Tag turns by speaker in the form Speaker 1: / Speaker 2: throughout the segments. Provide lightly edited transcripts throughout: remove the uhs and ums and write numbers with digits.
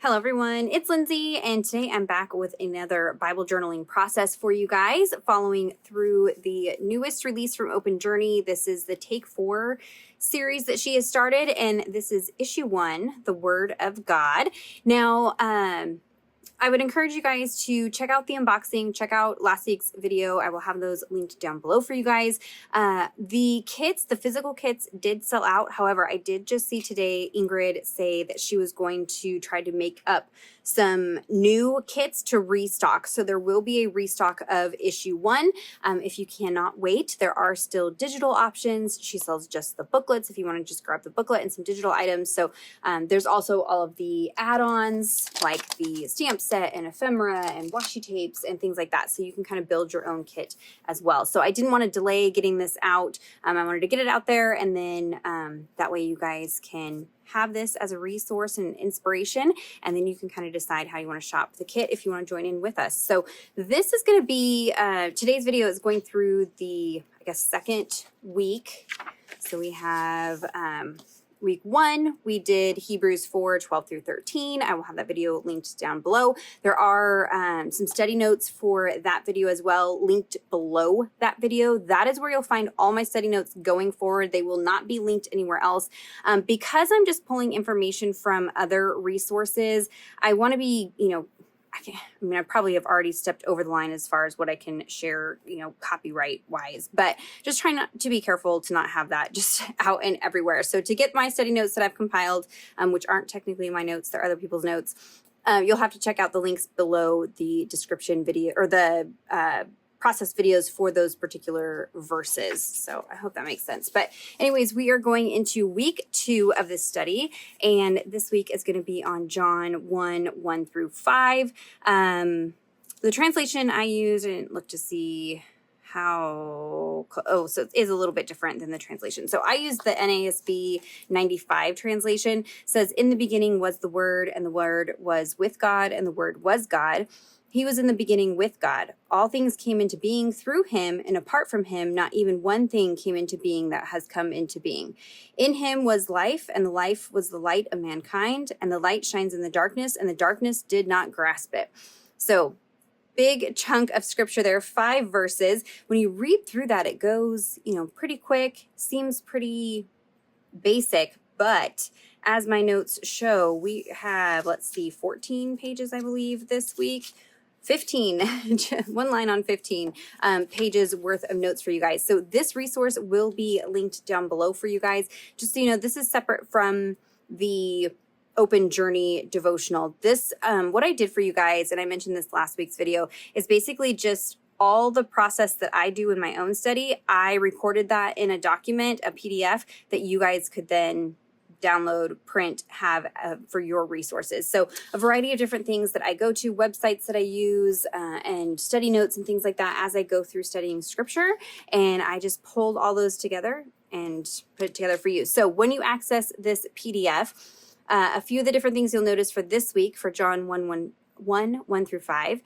Speaker 1: Hello everyone, it's Lindsay, and today I'm back with another Bible journaling process for you guys, following through the newest release from Open Journey. This is the Take 4 series that she has started, and this is issue 1, the Word of God. Now, I would encourage you guys to check out the unboxing, check out last week's video. I will have those linked down below for you guys. The kits, the physical kits did sell out. However, I did just see today Ingrid say that she was going to try to make up some new kits to restock. So there will be a restock of issue 1. If you cannot wait, there are still digital options. She sells just the booklets if you want to just grab the booklet and some digital items. So there's also all of the add-ons like the stamp set and ephemera and washi tapes and things like that. So you can kind of build your own kit as well. So I didn't want to delay getting this out. I wanted to get it out there, and then that way you guys can have this as a resource and inspiration, and then you can kind of decide how you want to shop the kit if you want to join in with us. So this is going to be, today's video is going through the, I guess, second week. So we have week 1, we did Hebrews 4:12 through 13. I will have that video linked down below. There are some study notes for that video as well, linked below that video. That is where you'll find all my study notes going forward. They will not be linked anywhere else. Because I'm just pulling information from other resources, I want to be, I probably have already stepped over the line as far as what I can share, copyright wise, but just trying not to be careful to not have that just out and everywhere. So to get my study notes that I've compiled, which aren't technically my notes, they're other people's notes, you'll have to check out the links below the description video or the process videos for those particular verses. So I hope that makes sense. But anyways, we are going into week 2 of this study, and this week is going to be on John 1:1 through 5. The translation I use, I didn't look to see how, so it is a little bit different than the translation. So I use the NASB 95 translation. It says, "In the beginning was the Word, and the Word was with God, and the Word was God. He was in the beginning with God. All things came into being through him, and apart from him, not even one thing came into being that has come into being. In him was life, and the life was the light of mankind, and the light shines in the darkness, and the darkness did not grasp it." So big chunk of scripture there, 5 verses. When you read through that, it goes, pretty quick, seems pretty basic, but as my notes show, we have, 14 pages, I believe, this week. 15, one line on 15 pages worth of notes for you guys. So this resource will be linked down below for you guys. Just so you know, this is separate from the Open Journey devotional. This, what I did for you guys, and I mentioned this last week's video, is basically just all the process that I do in my own study. I recorded that in a document, a PDF that you guys could then download, print, have for your resources. So a variety of different things that I go to, websites that I use, and study notes and things like that as I go through studying scripture. And I just pulled all those together and put it together for you. So when you access this PDF, a few of the different things you'll notice for this week for John 1 through 5,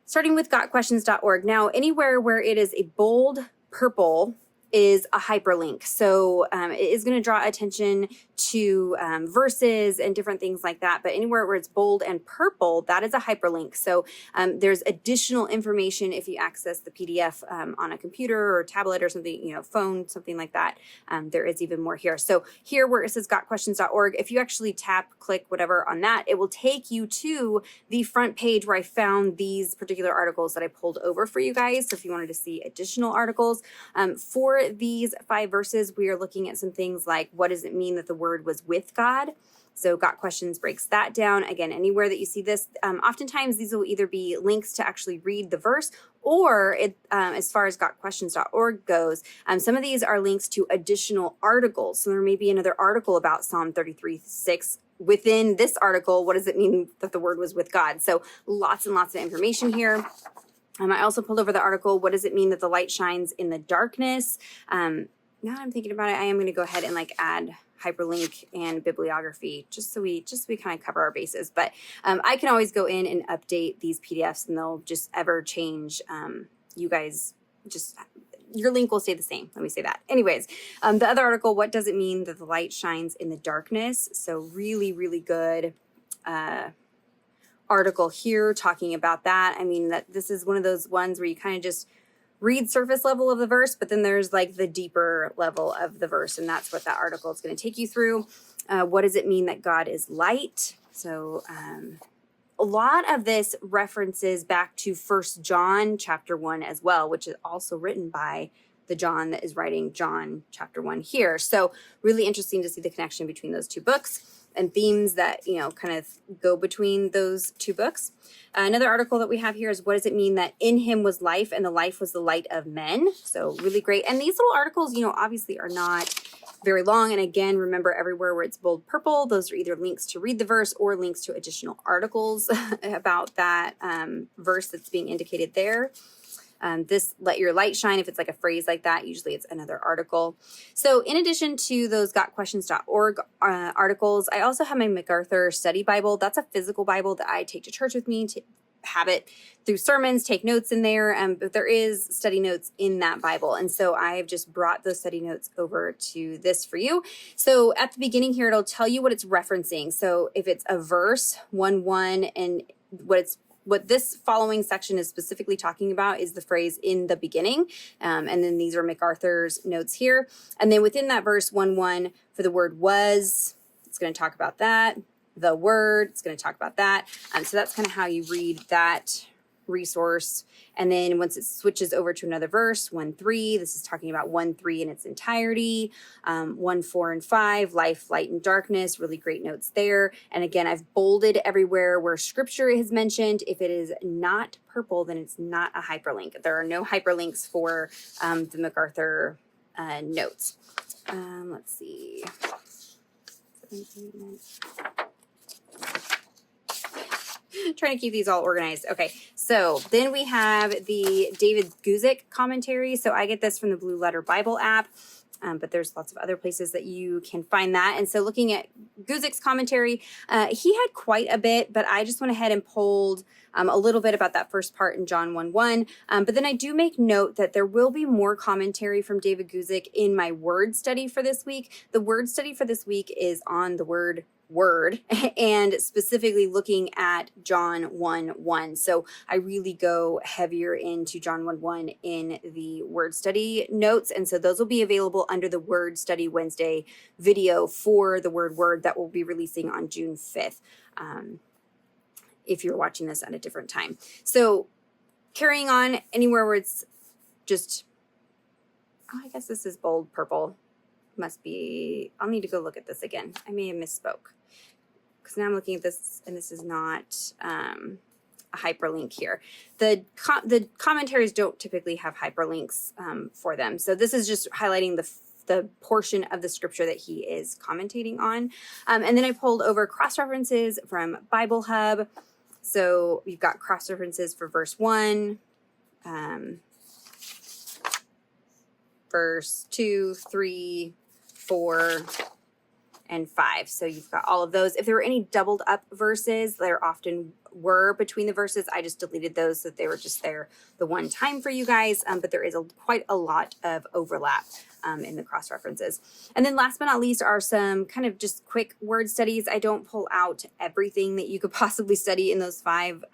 Speaker 1: starting with gotquestions.org. Now, anywhere where it is a bold purple is a hyperlink. So it is going to draw attention to verses and different things like that. But anywhere where it's bold and purple, that is a hyperlink. So there's additional information if you access the PDF on a computer or tablet or something, phone, something like that. There is even more here. So here where it says gotquestions.org, if you actually tap, click, whatever on that, it will take you to the front page where I found these particular articles that I pulled over for you guys. So if you wanted to see additional articles for these 5 verses, we are looking at some things like, what does it mean that the Word was with God? So Got Questions breaks that down. Again, anywhere that you see this, oftentimes these will either be links to actually read the verse, or as far as gotquestions.org goes, some of these are links to additional articles. So there may be another article about Psalm 33:6 within this article. What does it mean that the Word was with God? So lots and lots of information here. I also pulled over the article, what does it mean that the light shines in the darkness? Now that I'm thinking about it, I am going to go ahead and add hyperlink and bibliography just so we kind of cover our bases. But I can always go in and update these PDFs, and they'll just ever change. You guys just, your link will stay the same. Let me say that. Anyways, the other article, what does it mean that the light shines in the darkness? So really, really good article here talking about that. I mean, that this is one of those ones where you kind of just read surface level of the verse, but then there's like the deeper level of the verse, and that's what that article is going to take you through. What does it mean that God is light? So a lot of this references back to 1 John chapter 1 as well, which is also written by the John that is writing John chapter 1 here. So really interesting to see the connection between those two books and themes that, you know, kind of go between those two books. Another article that we have here is, what does it mean that in him was life and the life was the light of men? So really great. And these little articles, you know, obviously are not very long. And again, remember, everywhere where it's bold purple, those are either links to read the verse or links to additional articles about that verse that's being indicated there. This let your light shine, if it's like a phrase like that, usually it's another article. So in addition to those gotquestions.org articles, I also have my MacArthur Study Bible. That's a physical Bible that I take to church with me to have it through sermons, take notes in there. But there is study notes in that Bible. And so I've just brought those study notes over to this for you. So at the beginning here, it'll tell you what it's referencing. So if it's a verse, 1:1, and what this following section is specifically talking about is the phrase in the beginning. And then these are MacArthur's notes here. And then within that verse 1:1, for the word was, it's going to talk about that. The word, it's going to talk about that. So that's kind of how you read that resource. And then once it switches over to another verse, 1:3, this is talking about 1:3 in its entirety. 1:4 and 5, life, light, and darkness, really great notes there. And again, I've bolded everywhere where scripture is mentioned. If it is not purple, then it's not a hyperlink. There are no hyperlinks for the MacArthur notes. Let's see. Trying to keep these all organized. Okay, so then we have the David Guzik commentary. So I get this from the Blue Letter Bible app, but there's lots of other places that you can find that. And so looking at Guzik's commentary, he had quite a bit, but I just went ahead and pulled a little bit about that first part in John 1:1. But then I do make note that there will be more commentary from David Guzik in my word study for this week. The word study for this week is on the word and specifically looking at John 1:1. So I really go heavier into John 1:1 in the word study notes. And so those will be available under the Word Study Wednesday video for the word that will be releasing on June 5th. If you're watching this at a different time. So carrying on anywhere where it's just, I guess this is bold purple. Must be, I'll need to go look at this again. I may have misspoke because now I'm looking at this and this is not a hyperlink here. The commentaries don't typically have hyperlinks for them. So this is just highlighting the portion of the scripture that he is commentating on. And then I pulled over cross-references from Bible Hub. So you've got cross-references for verse 1, verse 2, 3, 4, and 5. So you've got all of those. If there were any doubled up verses, there often were between the verses. I just deleted those so that they were just there the one time for you guys. But there is quite a lot of overlap in the cross references. And then last but not least are some kind of just quick word studies. I don't pull out everything that you could possibly study in those 5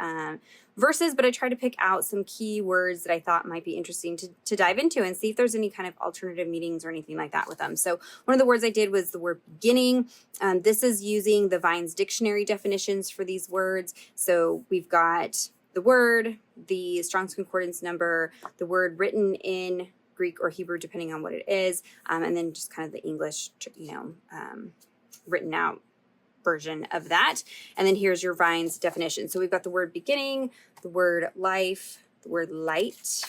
Speaker 1: verses, but I try to pick out some key words that I thought might be interesting to dive into and see if there's any kind of alternative meanings or anything like that with them. So one of the words I did was the word beginning. This is using the Vine's dictionary definitions for these words. So we've got the word, the Strong's Concordance number, the word written in Greek or Hebrew, depending on what it is, and then just kind of the English, written out version of that. And then here's your Vine's definition. So we've got the word beginning, the word life, the word light,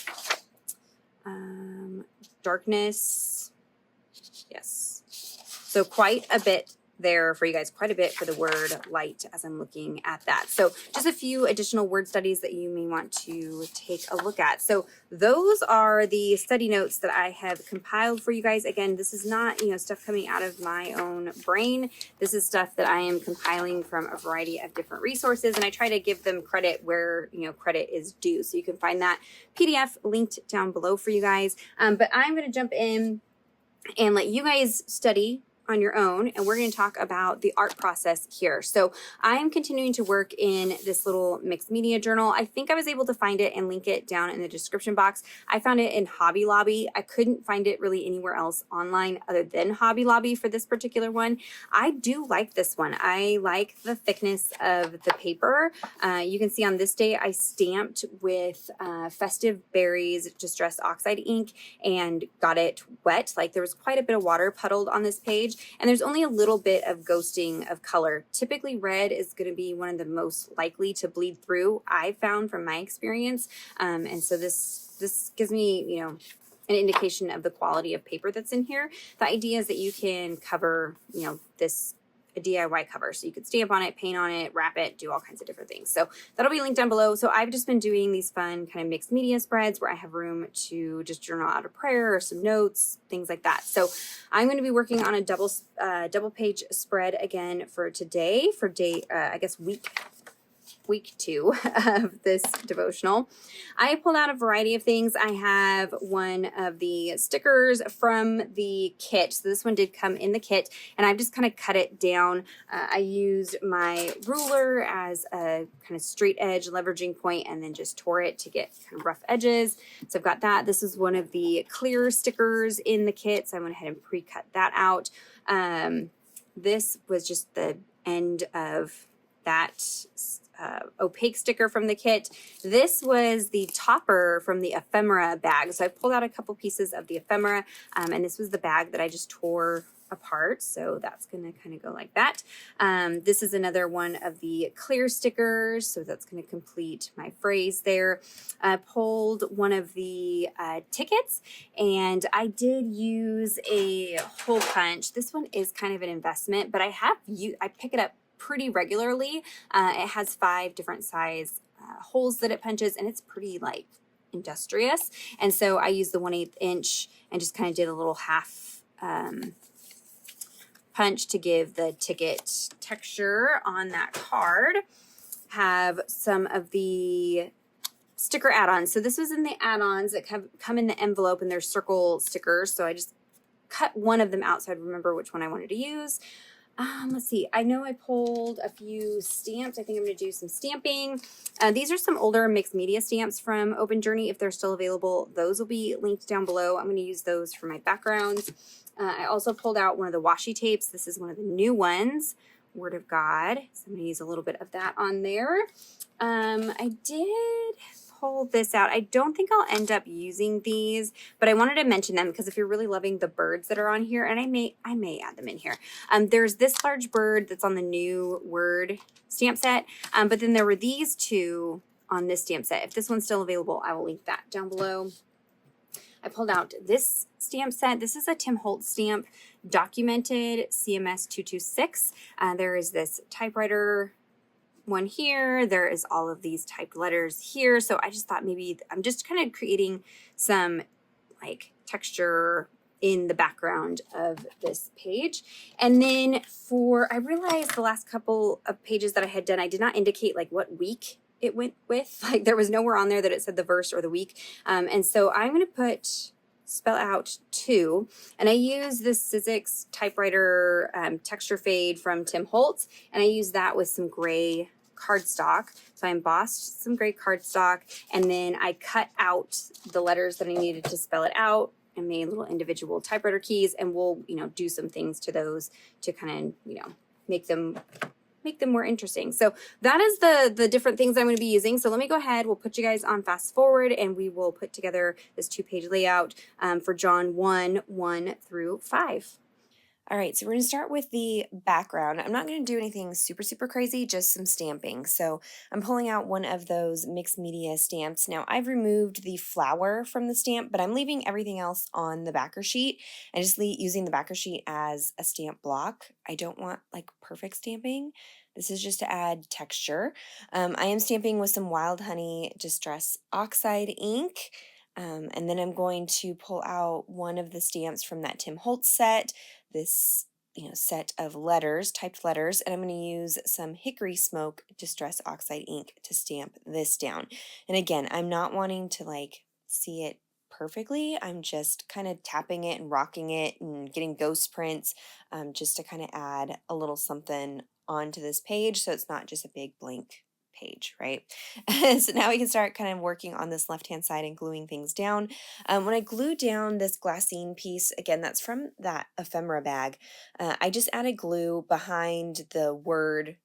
Speaker 1: darkness. Yes. So quite a bit there for you guys, quite a bit for the word light as I'm looking at that. So just a few additional word studies that you may want to take a look at. So those are the study notes that I have compiled for you guys. Again, this is not, stuff coming out of my own brain. This is stuff that I am compiling from a variety of different resources, and I try to give them credit where, credit is due. So you can find that PDF linked down below for you guys. But I'm going to jump in and let you guys study on your own, and we're going to talk about the art process here. So I'm continuing to work in this little mixed media journal. I think I was able to find it and link it down in the description box. I found it in Hobby Lobby. I couldn't find it really anywhere else online other than Hobby Lobby for this particular one. I do like this one. I like the thickness of the paper. You can see on this day I stamped with Festive Berries Distress Oxide ink and got it wet. Like there was quite a bit of water puddled on this page, and there's only a little bit of ghosting of color. Typically red is going to be one of the most likely to bleed through, I found from my experience. And so this gives me, you know, an indication of the quality of paper that's in here. The idea is that you can cover, you know, this a DIY cover. So you could stamp on it, paint on it, wrap it, do all kinds of different things. So that'll be linked down below. So I've just been doing these fun kind of mixed media spreads where I have room to just journal out a prayer or some notes, things like that. So I'm going to be working on a double page spread again for today, for day, I guess week 2 of this devotional. I pulled out a variety of things. I have one of the stickers from the kit. So this one did come in the kit, and I've just kind of cut it down. I used my ruler as a kind of straight edge leveraging point and then just tore it to get kind of rough edges. So I've got that. This is one of the clear stickers in the kit, so I went ahead and pre-cut that out. This was just the end of that opaque sticker from the kit. This was the topper from the ephemera bag. So I pulled out a couple pieces of the ephemera, and this was the bag that I just tore apart. So that's going to kind of go like that. This is another one of the clear stickers. So that's going to complete my phrase there. I pulled one of the tickets, and I did use a hole punch. This one is kind of an investment, but I pick it up pretty regularly. It has 5 different size holes that it punches, and it's pretty like industrious. And so I used the 1/8 inch and just kind of did a little half punch to give the ticket texture on that card. Have some of the sticker add-ons. So this was in the add-ons that come in the envelope, and they're circle stickers. So I just cut one of them out so I'd remember which one I wanted to use. Let's see. I know I pulled a few stamps. I think I'm going to do some stamping. These are some older mixed media stamps from Open Journey. If they're still available, those will be linked down below. I'm going to use those for my backgrounds. I also pulled out one of the washi tapes. This is one of the new ones, Word of God. So I'm going to use a little bit of that on there. I did pull this out. I don't think I'll end up using these, but I wanted to mention them because if you're really loving the birds that are on here, and I may add them in here. There's this large bird that's on the new Word stamp set, but then there were these 2 on this stamp set. If this one's still available, I will link that down below. I pulled out this stamp set. This is a Tim Holtz stamp, documented CMS 226. There is this typewriter one here. There is all of these typed letters here. So I just thought maybe I'm just kind of creating some like texture in the background of this page. And then I realized the last couple of pages that I had done, I did not indicate like what week it went with. Like there was nowhere on there that it said the verse or the week. And so I'm going to spell out 2, and I use this Sizzix typewriter texture fade from Tim Holtz, and I use that with some gray cardstock. So I embossed some gray cardstock, and then I cut out the letters that I needed to spell it out and made little individual typewriter keys, and we'll, you know, do some things to those to kind of, you know, make them more interesting. So that is the different things I'm going to be using. So let me go ahead. We'll put you guys on fast forward, and we will put together this 2-page layout for John 1:1 through 5.
Speaker 2: All right, so we're going to start with the background. I'm not going to do anything super, super crazy, just some stamping. So I'm pulling out one of those mixed media stamps. Now, I've removed the flower from the stamp, but I'm leaving everything else on the backer sheet and just using the backer sheet as a stamp block. I don't want like perfect stamping. This is just to add texture. I am stamping with some Wild Honey Distress Oxide ink. And then I'm going to pull out one of the stamps from that Tim Holtz set, this set of letters, typed letters, and I'm going to use some Hickory Smoke Distress Oxide ink to stamp this down. And again, I'm not wanting to like see it perfectly. I'm just kind of tapping it and rocking it and getting ghost prints just to kind of add a little something onto this page so it's not just a big blank page, right? So now we can start kind of working on this left-hand side and gluing things down. When I glue down this glassine piece, again, that's from that ephemera bag, I just added glue behind the word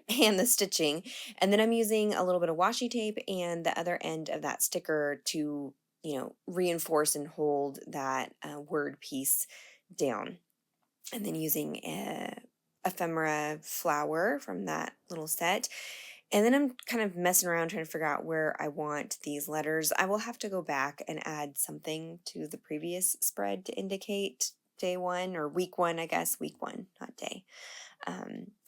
Speaker 2: and the stitching, and then I'm using a little bit of washi tape and the other end of that sticker to, reinforce and hold that word piece down. And then using a ephemera flower from that little set. And then I'm kind of messing around trying to figure out where I want these letters. I will have to go back and add something to the previous spread to indicate day one, or week one, I guess, week one, not day.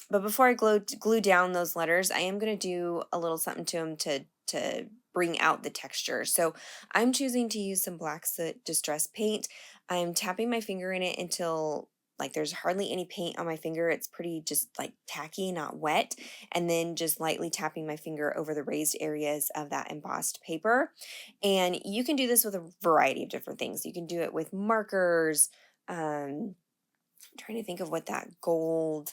Speaker 2: But before I glue down those letters, I am going to do a little something to them to bring out the texture. So I'm choosing to use some black soot distress paint. I'm tapping my finger in it until like there's hardly any paint on my finger. It's pretty just like tacky, not wet. And then just lightly tapping my finger over the raised areas of that embossed paper. And you can do this with a variety of different things. You can do it with markers. Trying to think of what that gold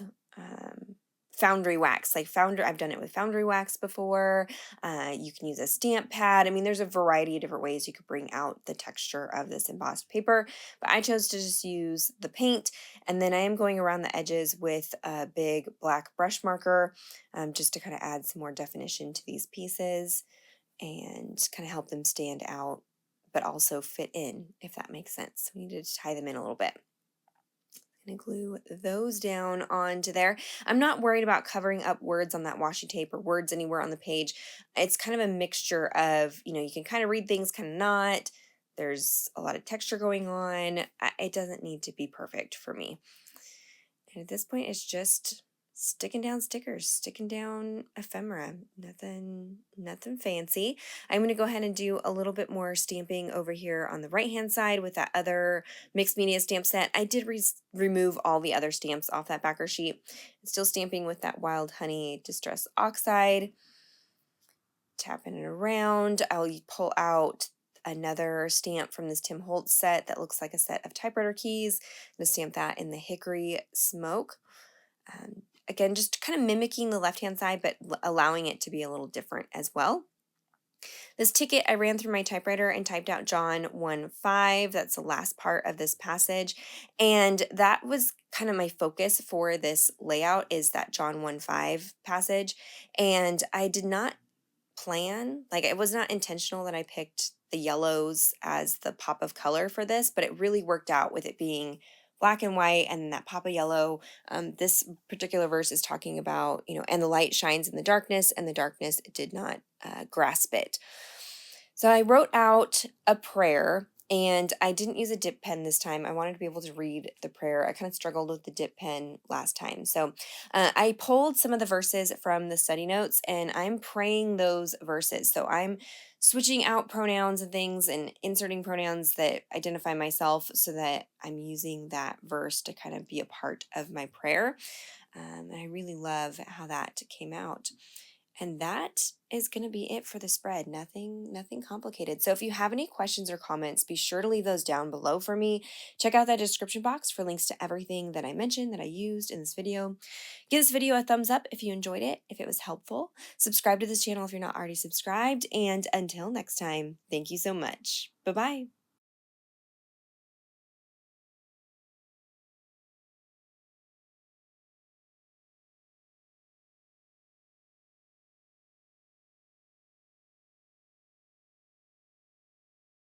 Speaker 2: foundry wax, like I've done it with foundry wax before. You can use a stamp pad. I mean, there's a variety of different ways you could bring out the texture of this embossed paper, but I chose to just use the paint, and then I am going around the edges with a big black brush marker just to kind of add some more definition to these pieces and kind of help them stand out, but also fit in, if that makes sense. We need to tie them in a little bit. Gonna glue those down onto there. I'm not worried about covering up words on that washi tape or words anywhere on the page. It's kind of a mixture of, you can kind of read things, kind of not. There's a lot of texture going on. It doesn't need to be perfect for me. And at this point, it's just sticking down stickers, sticking down ephemera, nothing fancy. I'm going to go ahead and do a little bit more stamping over here on the right hand side with that other mixed media stamp set. I did remove all the other stamps off that backer sheet. I'm still stamping with that Wild Honey Distress Oxide, tapping it around. I'll pull out another stamp from this Tim Holtz set that looks like a set of typewriter keys. I'm going to stamp that in the Hickory Smoke. Again, just kind of mimicking the left-hand side, but allowing it to be a little different as well. This ticket, I ran through my typewriter and typed out John 1:5. That's the last part of this passage. And that was kind of my focus for this layout, is that John 1:5 passage. And I did not plan, like it was not intentional that I picked the yellows as the pop of color for this, but it really worked out with it being black and white and that pop of yellow. This particular verse is talking about, and the light shines in the darkness, and the darkness did not grasp it. So I wrote out a prayer, and I didn't use a dip pen this time. I wanted to be able to read the prayer. I kind of struggled with the dip pen last time. So I pulled some of the verses from the study notes, and I'm praying those verses. So I'm switching out pronouns and things and inserting pronouns that identify myself so that I'm using that verse to kind of be a part of my prayer. And I really love how that came out. And that is going to be it for the spread. Nothing complicated. So if you have any questions or comments, be sure to leave those down below for me. Check out that description box for links to everything that I mentioned that I used in this video. Give this video a thumbs up if you enjoyed it, if it was helpful. Subscribe to this channel if you're not already subscribed. And until next time, thank you so much. Bye-bye.